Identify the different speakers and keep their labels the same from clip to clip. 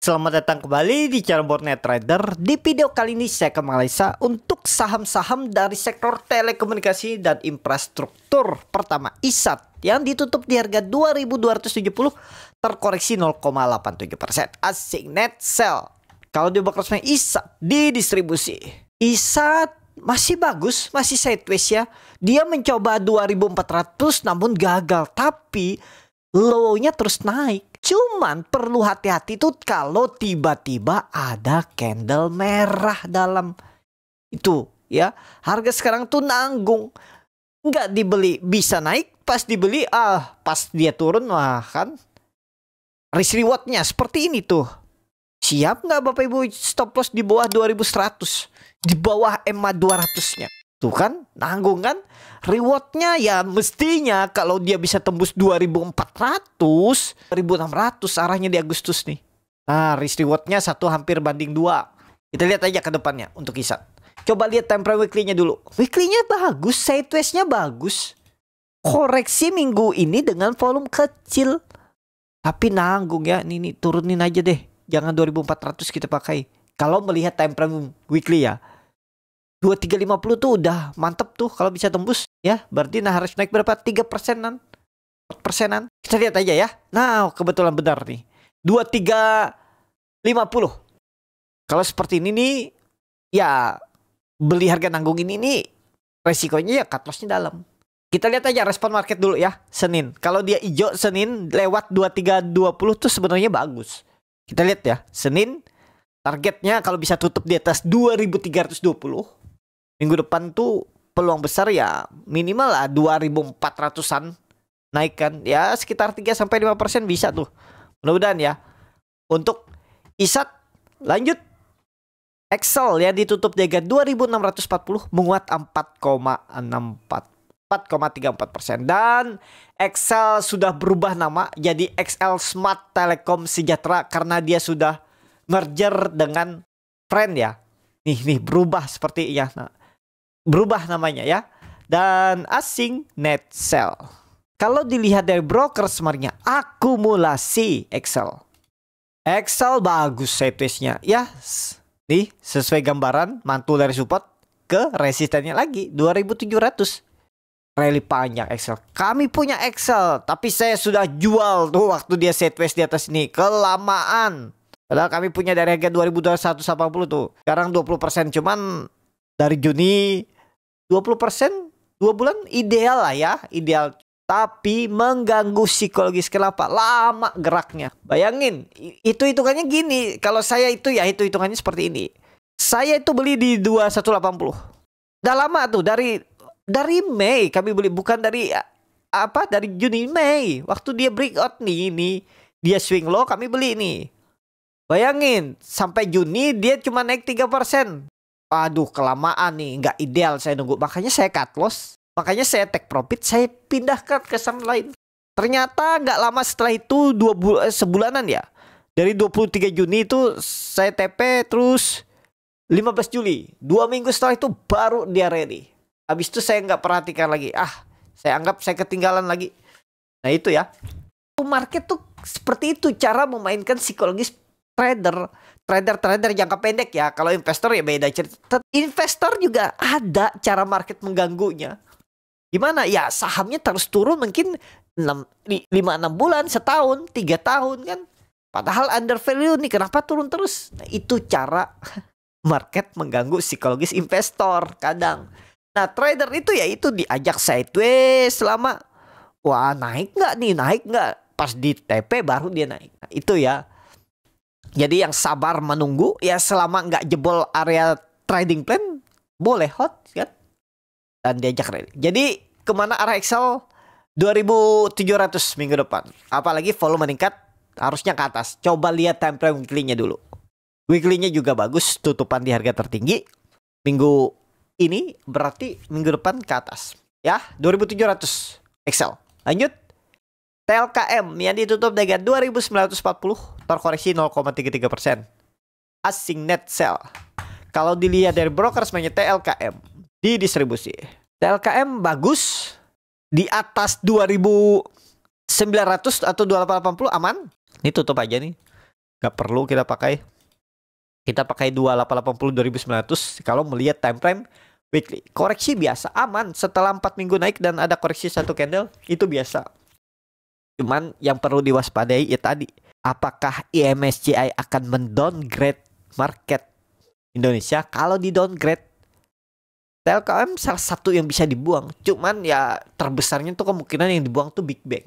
Speaker 1: Selamat datang kembali di channel Bornet Trader. Di video kali ini saya akan menganalisa untuk saham-saham dari sektor telekomunikasi dan infrastruktur. Pertama, ISAT yang ditutup di harga 2.270, terkoreksi 0,87%. Asing net sell. Kalau di box resmi ISAT di distribusi. ISAT masih bagus, masih sideways ya. Dia mencoba 2.400 namun gagal, tapi low-nya terus naik. Cuman perlu hati-hati tuh kalau tiba-tiba ada candle merah dalam itu ya. Harga sekarang tuh nanggung, nggak dibeli bisa naik, pas dibeli pas dia turun kan risk rewardnya seperti ini tuh. Siap nggak Bapak Ibu stop loss di bawah 2100, di bawah EMA 200-nya? Tuh kan, nanggung kan? Rewardnya ya mestinya kalau dia bisa tembus 2400, 1600 arahnya di Agustus nih. Nah, risk rewardnya 1 hampir banding 2. Kita lihat aja ke depannya untuk ISAT. Coba lihat time frame weekly-nya dulu. Weekly-nya bagus, sideways-nya bagus. Koreksi minggu ini dengan volume kecil. Tapi nanggung ya, ini turunin aja deh. Jangan 2400 kita pakai. Kalau melihat time frame weekly ya. 2350 tuh udah mantep tuh kalau bisa tembus ya. Berarti harus naik berapa? 3%-an, 4%-an. Kita lihat aja ya. Nah, kebetulan benar nih. 2350. Kalau seperti ini nih ya beli harga nanggung ini nih resikonya ya cut loss-nya dalam. Kita lihat aja respon market dulu ya. Senin. Kalau dia hijau Senin lewat 2320 tuh sebenarnya bagus. Kita lihat ya. Senin targetnya kalau bisa tutup di atas 2320. Minggu depan tuh peluang besar ya minimal lah 2400-an naik kan. Ya sekitar 3-5% bisa tuh. Mudah-mudahan ya. Untuk ISAT lanjut. Excel ya ditutup di harga 2640, menguat 4,34%. Dan Excel sudah berubah nama jadi XL Smart Telekom Sejahtera karena dia sudah merger dengan Friend ya. Nih berubah seperti ya. Nah, berubah namanya ya. Dan asing net sell. Kalau dilihat dari broker sebenarnya akumulasi Excel. Excel bagus sideways-nya ya. Nih sesuai gambaran mantul dari support ke resistennya lagi 2700. Rally panjang Excel. Kami punya Excel tapi saya sudah jual tuh waktu dia sideways di atas ini. Kelamaan. Padahal kami punya dari harga 2280 tuh. Sekarang 20%, cuman dari Juni 20%, 2 bulan ideal lah ya, ideal. Tapi mengganggu psikologis. Kenapa? Lama geraknya. Bayangin, itu hitungannya gini. Kalau saya itu ya itu hitungannya seperti ini. Saya itu beli di 2180. Udah lama tuh dari Mei kami beli, bukan dari dari Juni, Mei. Waktu dia breakout nih, ini dia swing low kami beli nih. Bayangin, sampai Juni dia cuma naik 3%. Aduh, kelamaan nih, nggak ideal saya nunggu. Makanya saya cut loss, makanya saya take profit, saya pindahkan ke saham lain. Ternyata nggak lama setelah itu, sebulanan ya. Dari 23 Juni itu saya TP terus 15 Juli. 2 minggu setelah itu baru dia ready. Habis itu saya nggak perhatikan lagi. Saya anggap saya ketinggalan lagi. Nah itu ya. Market tuh seperti itu cara memainkan psikologis trader jangka pendek ya. Kalau investor ya beda cerita. Investor juga ada cara market mengganggunya. Gimana? Ya sahamnya terus turun mungkin 5-6 bulan, setahun, 3 tahun kan. Padahal under value nih, kenapa turun terus? Nah, itu cara market mengganggu psikologis investor kadang. Nah trader itu ya itu diajak sideways selama wah naik nggak nih, naik nggak, pas di TP baru dia naik. Nah, itu ya. Jadi yang sabar menunggu ya selama nggak jebol area trading plan boleh hot kan. Dan diajak ready. Jadi kemana arah Excel? 2700 minggu depan. Apalagi volume meningkat harusnya ke atas. Coba lihat time frame weekly-nya dulu. Weekly-nya juga bagus, tutupan di harga tertinggi. Minggu ini berarti minggu depan ke atas. Ya 2700 Excel. Lanjut. TLKM yang ditutup dengan 2940, terkoreksi 0,33%. Asing net sell. Kalau dilihat dari broker semuanya TLKM di distribusi. TLKM bagus di atas 2900 atau 2880 aman. Ini tutup aja nih. Nggak perlu kita pakai. Kita pakai 2880 2900 kalau melihat time frame weekly. Koreksi biasa, aman. Setelah 4 minggu naik dan ada koreksi satu candle, itu biasa. Cuman yang perlu diwaspadai ya tadi, apakah IMSCI akan mendowngrade market Indonesia? Kalau di downgrade, Telkom salah satu yang bisa dibuang. Cuman ya terbesarnya tuh kemungkinan yang dibuang tuh Big Bang.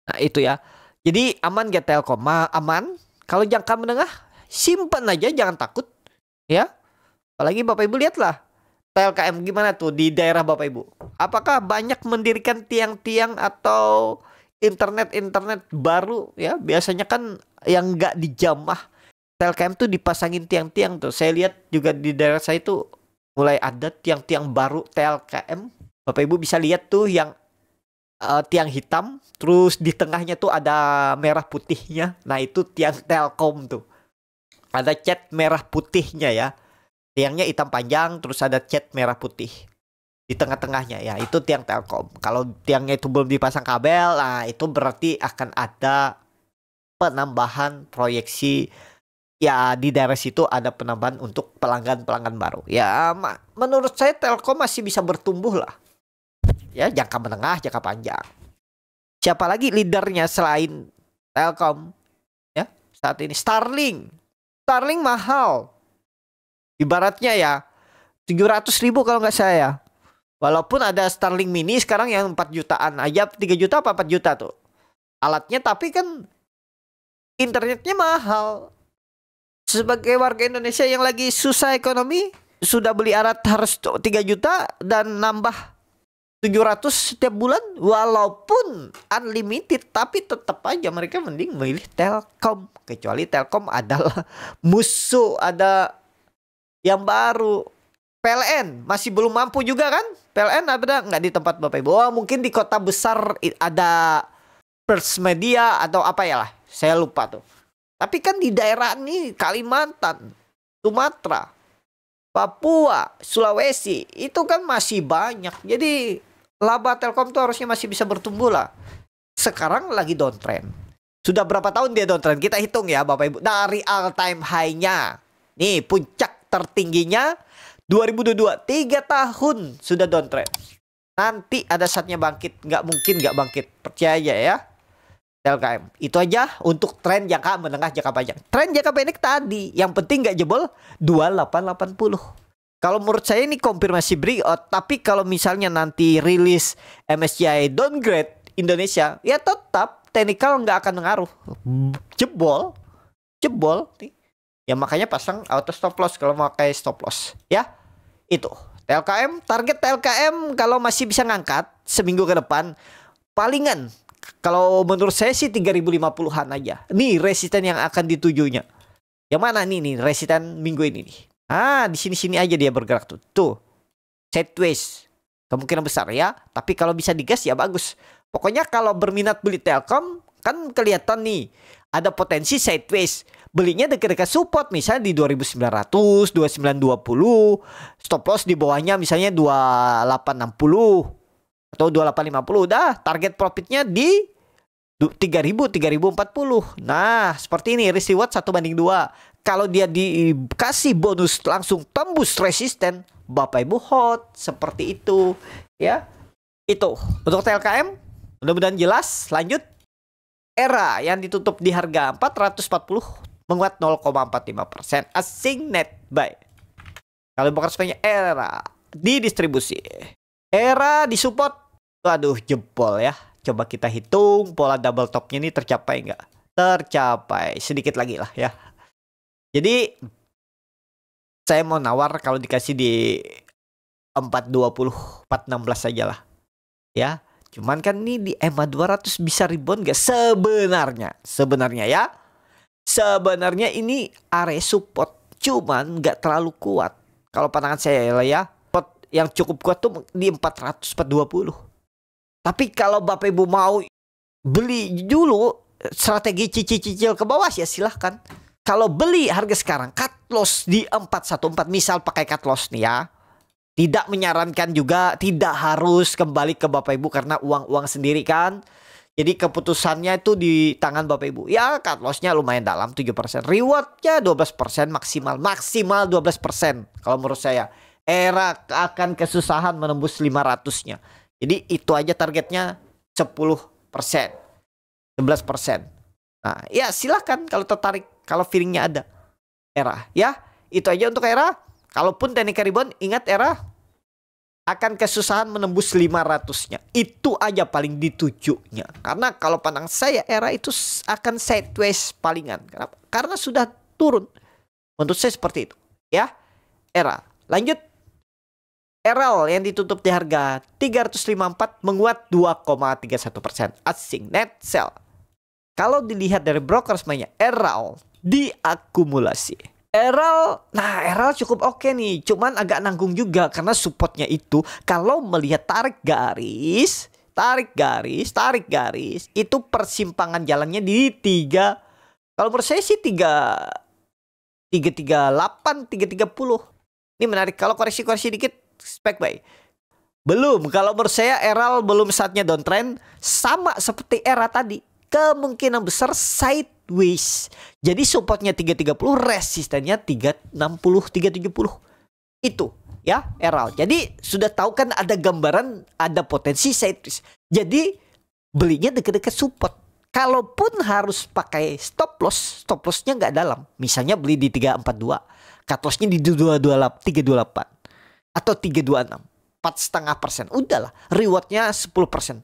Speaker 1: Nah itu ya. Jadi aman gak Telkom? Aman. Kalau jangka menengah, simpan aja, jangan takut. Ya. Apalagi Bapak Ibu lihatlah TLKM gimana tuh di daerah Bapak Ibu. Apakah banyak mendirikan tiang-tiang atau internet baru ya? Biasanya kan yang nggak dijamah TLKM tuh dipasangin tiang-tiang tuh. Saya lihat juga di daerah saya tuh mulai ada tiang-tiang baru TLKM. Bapak Ibu bisa lihat tuh yang tiang hitam, terus di tengahnya tuh ada merah putihnya. Nah itu tiang Telkom tuh. Ada cat merah putihnya ya. Tiangnya hitam panjang, terus ada cat merah putih di tengah-tengahnya ya. Itu tiang Telkom. Kalau tiangnya itu belum dipasang kabel, nah itu berarti akan ada penambahan proyeksi. Ya di daerah situ ada penambahan untuk pelanggan-pelanggan baru. Ya menurut saya Telkom masih bisa bertumbuh lah. Ya jangka menengah, jangka panjang. Siapa lagi leadernya selain Telkom? Ya saat ini Starlink. Starlink mahal. Ibaratnya ya 700.000 kalau nggak saya. Walaupun ada Starlink mini sekarang yang 4 jutaan aja, 3 juta apa 4 juta tuh alatnya, tapi kan internetnya mahal. Sebagai warga Indonesia yang lagi susah ekonomi, sudah beli alat harus 3 juta dan nambah 700 setiap bulan, walaupun unlimited, tapi tetap aja mereka mending milih Telkom. Kecuali Telkom adalah musuh, ada yang baru. PLN masih belum mampu juga kan? PLN ada nggak di tempat Bapak Ibu? Oh, mungkin di kota besar ada First Media atau apa ya lah, saya lupa tuh. Tapi kan di daerah ini Kalimantan, Sumatera, Papua, Sulawesi itu kan masih banyak. Jadi laba Telkom tuh harusnya masih bisa bertumbuh lah. Sekarang lagi downtrend. Sudah berapa tahun dia downtrend? Kita hitung ya Bapak Ibu. Dari all time high-nya. Nih puncak tertingginya 2022. 3 tahun sudah downtrend. Nanti ada saatnya bangkit. Nggak mungkin nggak bangkit. Percaya ya. TLKM. Itu aja untuk tren jangka menengah, jangka panjang. Tren jangka pendek tadi. Yang penting nggak jebol 2880. Kalau menurut saya ini konfirmasi breakout. Tapi kalau misalnya nanti rilis MSCI downgrade Indonesia, ya tetap technical nggak akan mengaruh. Jebol nih. Ya makanya pasang auto stop loss kalau mau pakai stop loss. Ya itu TLKM. Target TLKM kalau masih bisa ngangkat seminggu ke depan, palingan kalau menurut saya sih 3050-an aja. Nih resisten yang akan ditujunya. Yang mana nih resisten minggu ini nih. Di sini-sini aja dia bergerak tuh. Tuh. Sideways. Kemungkinan besar ya. Tapi kalau bisa digas ya bagus. Pokoknya kalau berminat beli Telkom, kan kelihatan nih. Ada potensi sideways. Belinya dekat-dekat support. Misalnya di 2900, 2920. Stop loss di bawahnya misalnya 2860. Atau 2850. Udah target profitnya di 3000, 3040. Nah seperti ini. Risk reward 1:2. Kalau dia dikasih bonus langsung tembus resisten, Bapak Ibu hot seperti itu ya. Itu untuk TLKM mudah-mudahan jelas. Lanjut. Era yang ditutup di harga 440 menguat 0,45%. Asing net buy. Kalau bukan sebenarnya Era di distribusi. Era di support. Waduh jebol ya. Coba kita hitung pola double topnya ini tercapai nggak? Tercapai. Sedikit lagi lah ya. Jadi saya mau nawar kalau dikasih di 420, 416 saja lah. Ya, cuman kan ini di EMA 200 bisa rebound gak sebenarnya? Sebenarnya ya. Sebenarnya ini area support, cuman nggak terlalu kuat. Kalau pandangan saya lah ya, support yang cukup kuat tuh di 400, 420. Tapi kalau Bapak Ibu mau beli dulu strategi cicil-cicil ke bawah ya silahkan. Kalau beli harga sekarang cut loss di 414, misal pakai cut loss nih ya. Tidak menyarankan juga, tidak harus kembali ke Bapak Ibu karena uang-uang sendiri kan. Jadi keputusannya itu di tangan Bapak Ibu. Ya cut loss-nya lumayan dalam 7%. Reward-nya 12% maksimal. Maksimal 12% kalau menurut saya. Era akan kesusahan menembus 500-nya. Jadi itu aja targetnya 10%. 11%. Nah ya silahkan kalau tertarik. Kalau feelingnya ada. Era ya. Itu aja untuk era. Kalaupun teknik rebound ingat era akan kesusahan menembus 500-nya. Itu aja paling ditujunya. Karena kalau pandang saya era itu akan sideways palingan. Kenapa? Karena sudah turun. Menurut saya seperti itu. Ya. Era. Lanjut. RL yang ditutup di harga 354 menguat 2,31%. Asing net sell. Kalau dilihat dari broker semuanya, RL diakumulasi. RL cukup oke nih, cuman agak nanggung juga karena supportnya itu kalau melihat tarik garis, itu persimpangan jalannya di 3. Kalau menurut saya sih 338, 330. Ini menarik. Kalau koreksi dikit, spek buy. Belum. Kalau menurut saya RL belum saatnya downtrend, sama seperti era tadi. Kemungkinan besar sideways. Jadi supportnya 330, resistannya 360, 370. Itu ya RL. Jadi sudah tahu kan ada gambaran ada potensi sideways. Jadi belinya dekat-dekat support. Kalaupun harus pakai stop lossnya nggak dalam. Misalnya beli di 342, cut lossnya di 328 atau 326, 4,5%. Udahlah, rewardnya 10%.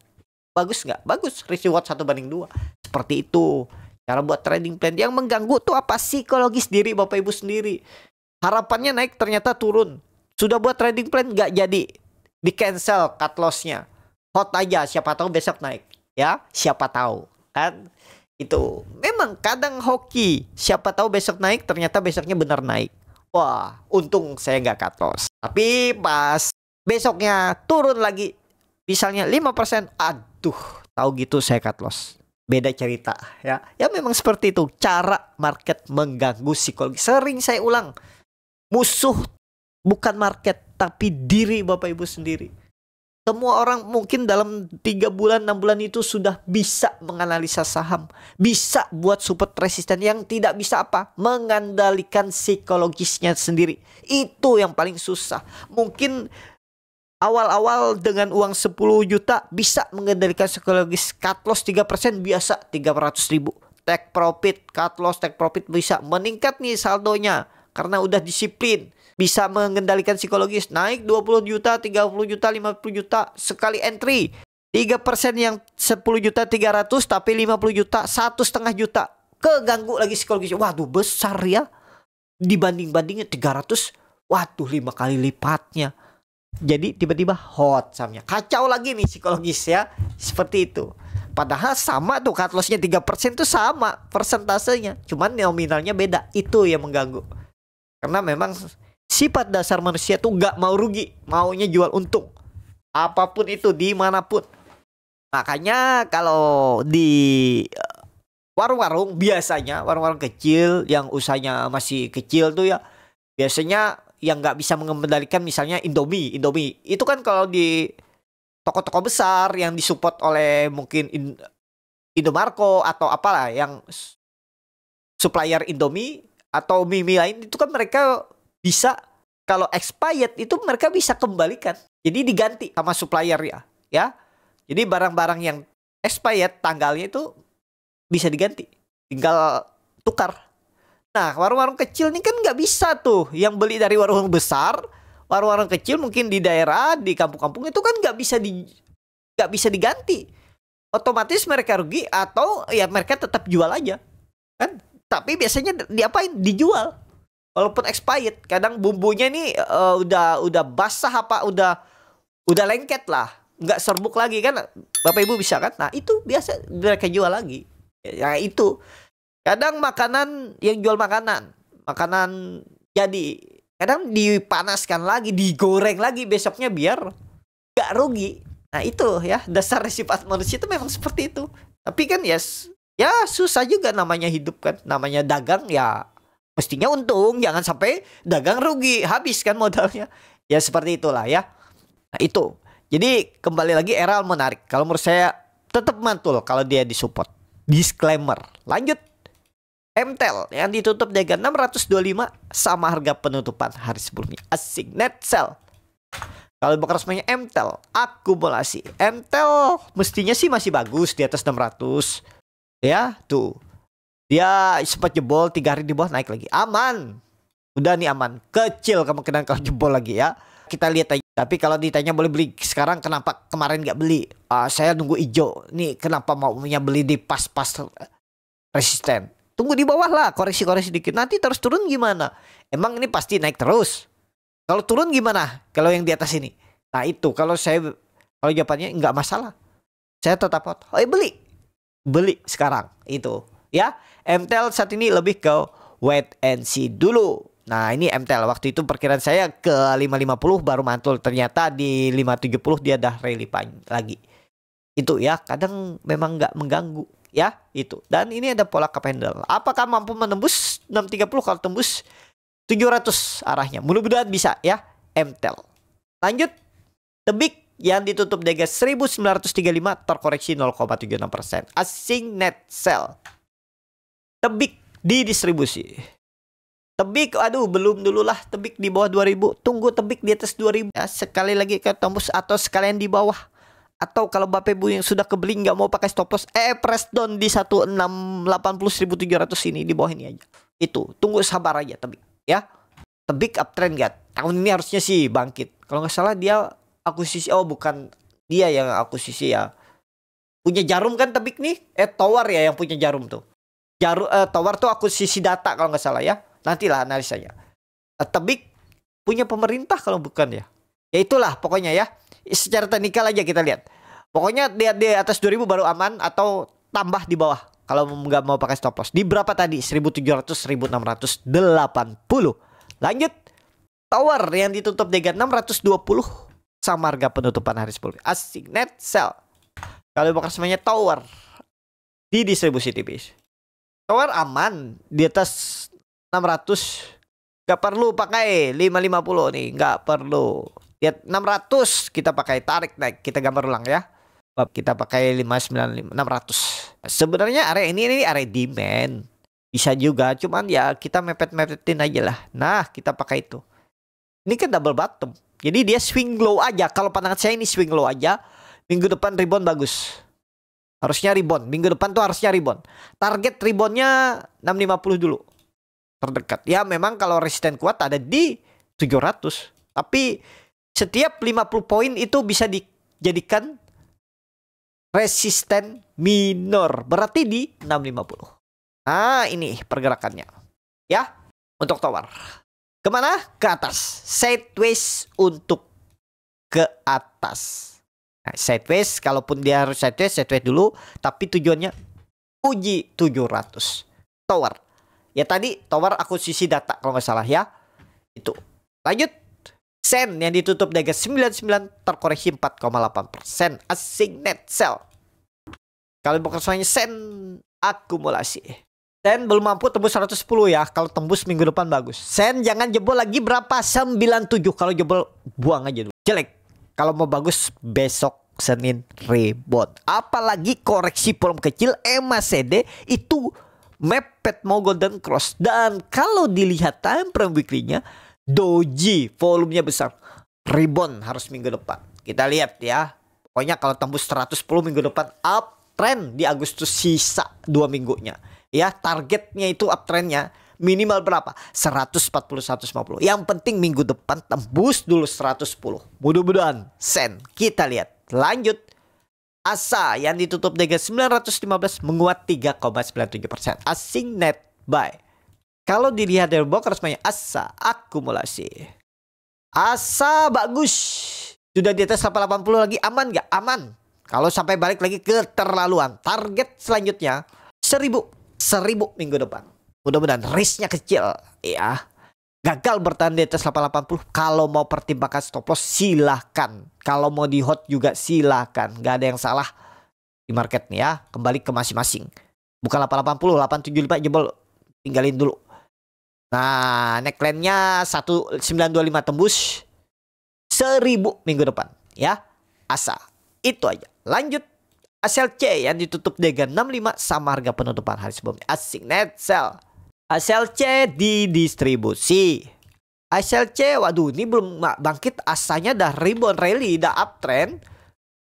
Speaker 1: Bagus nggak? Bagus. Reward 1/2. Seperti itu. Cara buat trading plan. Yang mengganggu tuh apa? Psikologis diri Bapak Ibu sendiri. Harapannya naik ternyata turun. Sudah buat trading plan nggak jadi. Di cancel cut lossnya. Hot aja. Siapa tahu besok naik. Ya. Siapa tahu. Kan. Itu. Memang kadang hoki. Siapa tahu besok naik. Ternyata besoknya benar naik. Wah. Untung saya nggak cut loss. Tapi pas besoknya turun lagi. Misalnya 5%, aduh, tahu gitu saya cut loss. Beda cerita ya. Ya memang seperti itu cara market mengganggu psikologi. Sering saya ulang. Musuh bukan market tapi diri Bapak Ibu sendiri. Semua orang mungkin dalam 3 bulan 6 bulan itu sudah bisa menganalisa saham, bisa buat support resisten. Yang tidak bisa apa? Mengandalkan psikologisnya sendiri. Itu yang paling susah. Mungkin awal-awal dengan uang 10 juta bisa mengendalikan psikologis. Cut loss 3% biasa 300.000. Take profit, cut loss, take profit bisa meningkat nih saldonya. Karena udah disiplin. Bisa mengendalikan psikologis. Naik 20 juta, 30 juta, 50 juta. Sekali entry. 3% yang 10 juta 300 tapi 50 juta 1,5 juta. Keganggu lagi psikologis. Waduh besar ya. Dibanding-bandingnya 300. Waduh 5 kali lipatnya. Jadi tiba-tiba hot sahamnya. Kacau lagi nih psikologis ya. Seperti itu. Padahal sama tuh cut lossnya 3% tuh sama persentasenya. Cuman nominalnya beda. Itu yang mengganggu. Karena memang sifat dasar manusia tuh gak mau rugi. Maunya jual untung. Apapun itu dimanapun. Makanya kalau di warung-warung biasanya warung-warung kecil yang usahanya masih kecil tuh ya. Biasanya yang nggak bisa mengendalikan misalnya Indomie itu kan kalau di toko-toko besar yang disupport oleh mungkin Indomarko atau apalah yang supplier Indomie atau mie lain itu kan mereka bisa kalau expired itu mereka bisa kembalikan jadi diganti sama supplier ya jadi barang-barang yang expired tanggalnya itu bisa diganti tinggal tukar. Nah, warung-warung kecil ini kan nggak bisa tuh. Yang beli dari warung besar, warung-warung kecil mungkin di daerah, di kampung-kampung itu kan nggak bisa diganti. Otomatis mereka rugi atau ya mereka tetap jual aja, kan? Tapi biasanya diapain? Dijual, walaupun expired. Kadang bumbunya nih udah basah apa udah lengket lah, nggak serbuk lagi kan? Bapak Ibu bisa kan? Nah itu biasa mereka jual lagi. Ya itu. Kadang makanan yang jual makanan jadi kadang dipanaskan lagi, digoreng lagi besoknya biar gak rugi. Nah itu ya dasar sifat manusia itu memang seperti itu. Tapi kan ya susah juga namanya hidup kan, namanya dagang ya mestinya untung, jangan sampai dagang rugi, habis kan modalnya. Ya seperti itulah ya. Nah itu. Jadi kembali lagi RL menarik. Kalau menurut saya tetap mantul kalau dia disupport. Disclaimer. Lanjut. MTEL yang ditutup di harga 625 sama harga penutupan hari sebelumnya. Asik net sell. Kalau bakal resminya MTEL akumulasi. MTEL mestinya sih masih bagus di atas 600. Ya, tuh. Dia sempat jebol 3 hari di bawah, naik lagi. Aman. Udah nih aman. Kecil kemungkinan kalau jebol lagi ya. Kita lihat aja. Tapi kalau ditanya boleh beli sekarang, kenapa kemarin nggak beli? Saya nunggu hijau. Nih kenapa maunya beli di pas-pas resisten? Tunggu di bawah lah, koreksi-koreksi dikit. Nanti terus turun gimana? Emang ini pasti naik terus. Kalau turun gimana? Kalau yang di atas ini. Nah itu kalau jawabannya nggak masalah. Saya tetap beli sekarang itu ya. MTEL saat ini lebih ke wait and see dulu. Nah ini MTEL waktu itu perkiraan saya ke 550 baru mantul, ternyata di 570 dia dah rally lagi. Itu ya, kadang memang nggak mengganggu ya itu. Dan ini ada pola cup handle. Apakah mampu menembus 630? Kalau tembus 700 arahnya. Mudah-mudahan bisa ya MTEL. Lanjut. The Big yang ditutup di harga 1935 terkoreksi 0,76%. Asing net sell. The Big di distribusi. Tebik, aduh belum dulu lah. Tebik di bawah 2000. Tunggu tebik di atas 2000 ya, sekali lagi ke tembus atau sekalian di bawah. Atau kalau Bapak Ibu yang sudah kebeli nggak mau pakai stop loss, press down di 1680.700 ini, di bawah ini aja. Itu tunggu sabar aja tebik ya. Tebik uptrend gak? Tahun ini harusnya sih bangkit. Kalau nggak salah dia akuisisi, bukan dia yang akuisisi ya. Punya Jarum kan tebik nih? Tower ya yang punya Jarum tuh. Tower tuh akuisisi data kalau nggak salah ya. Nantilah analisanya. Tebik punya pemerintah kalau bukan ya. Ya itulah pokoknya ya. Secara teknikal aja kita lihat. Pokoknya dia di atas 2000 baru aman atau tambah di bawah. Kalau nggak mau pakai stop loss. Di berapa tadi? 1700, 1680. Lanjut. Tower yang ditutup di 620 sama harga penutupan hari 10. Asik net sell. Kalau bakal semuanya Tower di distribusi tipis. Tower aman di atas 600. Gak perlu pakai 550 nih, gak perlu. Lihat 600 kita pakai, tarik naik, kita gambar ulang ya. Kita pakai 595 600. Sebenarnya area ini area demand. Bisa juga, cuman ya kita mepet-mepetin aja lah. Nah, kita pakai itu. Ini kan double bottom. Jadi dia swing low aja. Kalau pandangan saya ini swing low aja. Minggu depan rebound bagus. Harusnya rebound. Minggu depan tuh harusnya rebound. Target reboundnya 650 dulu. Terdekat. Ya memang kalau resisten kuat ada di 700. Tapi setiap 50 poin itu bisa dijadikan resisten minor. Berarti di 650. Nah ini pergerakannya. Ya. Untuk tower. Kemana? Ke atas. Sideways untuk ke atas. Nah, sideways. Kalaupun dia harus sideways dulu. Tapi tujuannya uji 700. Tower. Ya tadi tower akuisisi data kalau nggak salah ya. Itu. Lanjut. Sen yang ditutup di harga 99 terkoreksi 4,8%. Asing net sell. Kalau bukan Sen akumulasi. Sen belum mampu tembus 110 ya. Kalau tembus minggu depan bagus. Sen jangan jebol lagi berapa? 97. Kalau jebol buang aja dulu. Jelek. Kalau mau bagus besok Senin rebound. Apalagi koreksi volume kecil MACD itu mepet mau golden cross. Dan kalau dilihat time frame weekly-nya, doji volumenya besar. Rebound harus minggu depan. Kita lihat ya. Pokoknya kalau tembus 110 minggu depan uptrend di Agustus sisa 2 minggunya. Ya targetnya itu uptrendnya minimal berapa? 140-150. Yang penting minggu depan tembus dulu 110. Mudah-mudahan Sen. Kita lihat. Lanjut. ASA yang ditutup di harga 915 menguat 3,97%. Asing net buy. Kalau dilihat dari broker resminya ASA akumulasi. ASA bagus. Sudah di atas 880 lagi, aman nggak? Aman. Kalau sampai balik lagi keterlaluan. Target selanjutnya 1000 minggu depan. Mudah-mudahan risknya kecil ya. Gagal bertahan di atas 880. Kalau mau pertimbangkan stop loss silahkan. Kalau mau di hot juga silahkan. Gak ada yang salah di market nih ya. Kembali ke masing-masing. Bukan 880, 875 jebol. Tinggalin dulu. Nah neckline-nya 1925 tembus 1000 minggu depan ya. ASA. Itu aja. Lanjut. ASLC yang ditutup DG65 sama harga penutupan hari sebelumnya. Asing net sell. ASLC didistribusi. ASLC, waduh ini belum bangkit, asanya dah rebound rally, dah uptrend.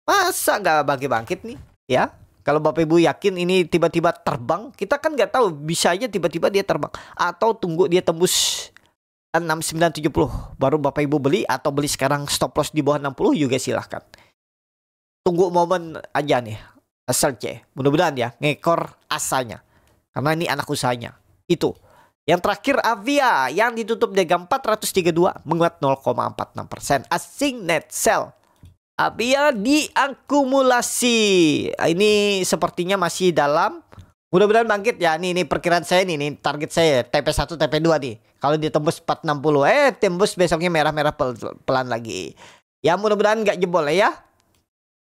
Speaker 1: Masa nggak bangkit-bangkit nih ya? Kalau Bapak Ibu yakin ini tiba-tiba terbang, kita kan nggak tahu, bisa aja tiba-tiba dia terbang. Atau tunggu dia tembus 6970 baru Bapak Ibu beli, atau beli sekarang stop loss di bawah 60 juga silahkan. Tunggu momen aja nih ASLC. Mudah-mudahan ya ngekor asanya. Karena ini anak usahanya. Itu. Yang terakhir Avia yang ditutup DG 432 menguat 0,46%. Asing net sell. Avia diakumulasi. Ini sepertinya masih dalam. Mudah-mudahan bangkit ya. Ini perkiraan saya nih target saya TP1 TP2 nih. Kalau dia tembus 460, tembus besoknya merah-merah pelan lagi. Ya mudah-mudahan nggak jebol ya.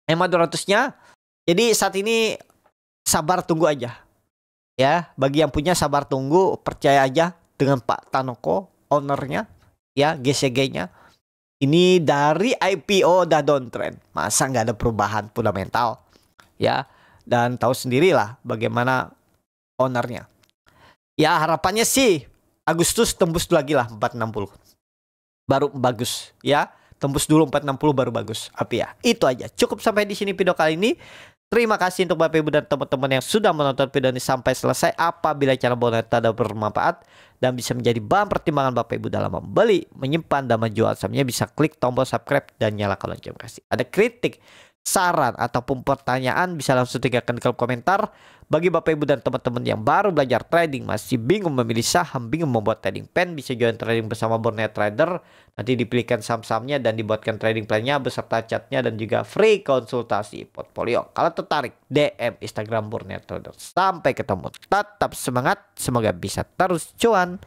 Speaker 1: EMA 200-nya. Jadi saat ini sabar tunggu aja. Ya, bagi yang punya sabar tunggu, percaya aja dengan Pak Tanoko, ownernya, ya, GCG-nya. Ini dari IPO udah downtrend. Masa nggak ada perubahan fundamental, ya. Dan tahu sendirilah bagaimana ownernya. Ya, harapannya sih Agustus tembus lagi lah 460. Baru bagus, ya. Tembus dulu 460 baru bagus. Tapi ya, itu aja. Cukup sampai di sini video kali ini. Terima kasih untuk Bapak Ibu dan teman-teman yang sudah menonton video ini sampai selesai. Apabila channel Boneta bermanfaat dan bisa menjadi bahan pertimbangan Bapak Ibu dalam membeli, menyimpan, dan menjual sahamnya, bisa klik tombol subscribe dan nyalakan lonceng notifikasi. Ada kritik, saran, ataupun pertanyaan bisa langsung tinggalkan di kolom komentar. Bagi Bapak Ibu dan teman-teman yang baru belajar trading, masih bingung memilih saham, bingung membuat trading plan, bisa join trading bersama Borneo Trader. Nanti dipilihkan saham-sahamnya dan dibuatkan trading plan-nya beserta chatnya dan juga free konsultasi portfolio. Kalau tertarik, DM Instagram Borneo Trader. Sampai ketemu. Tetap semangat, semoga bisa terus cuan.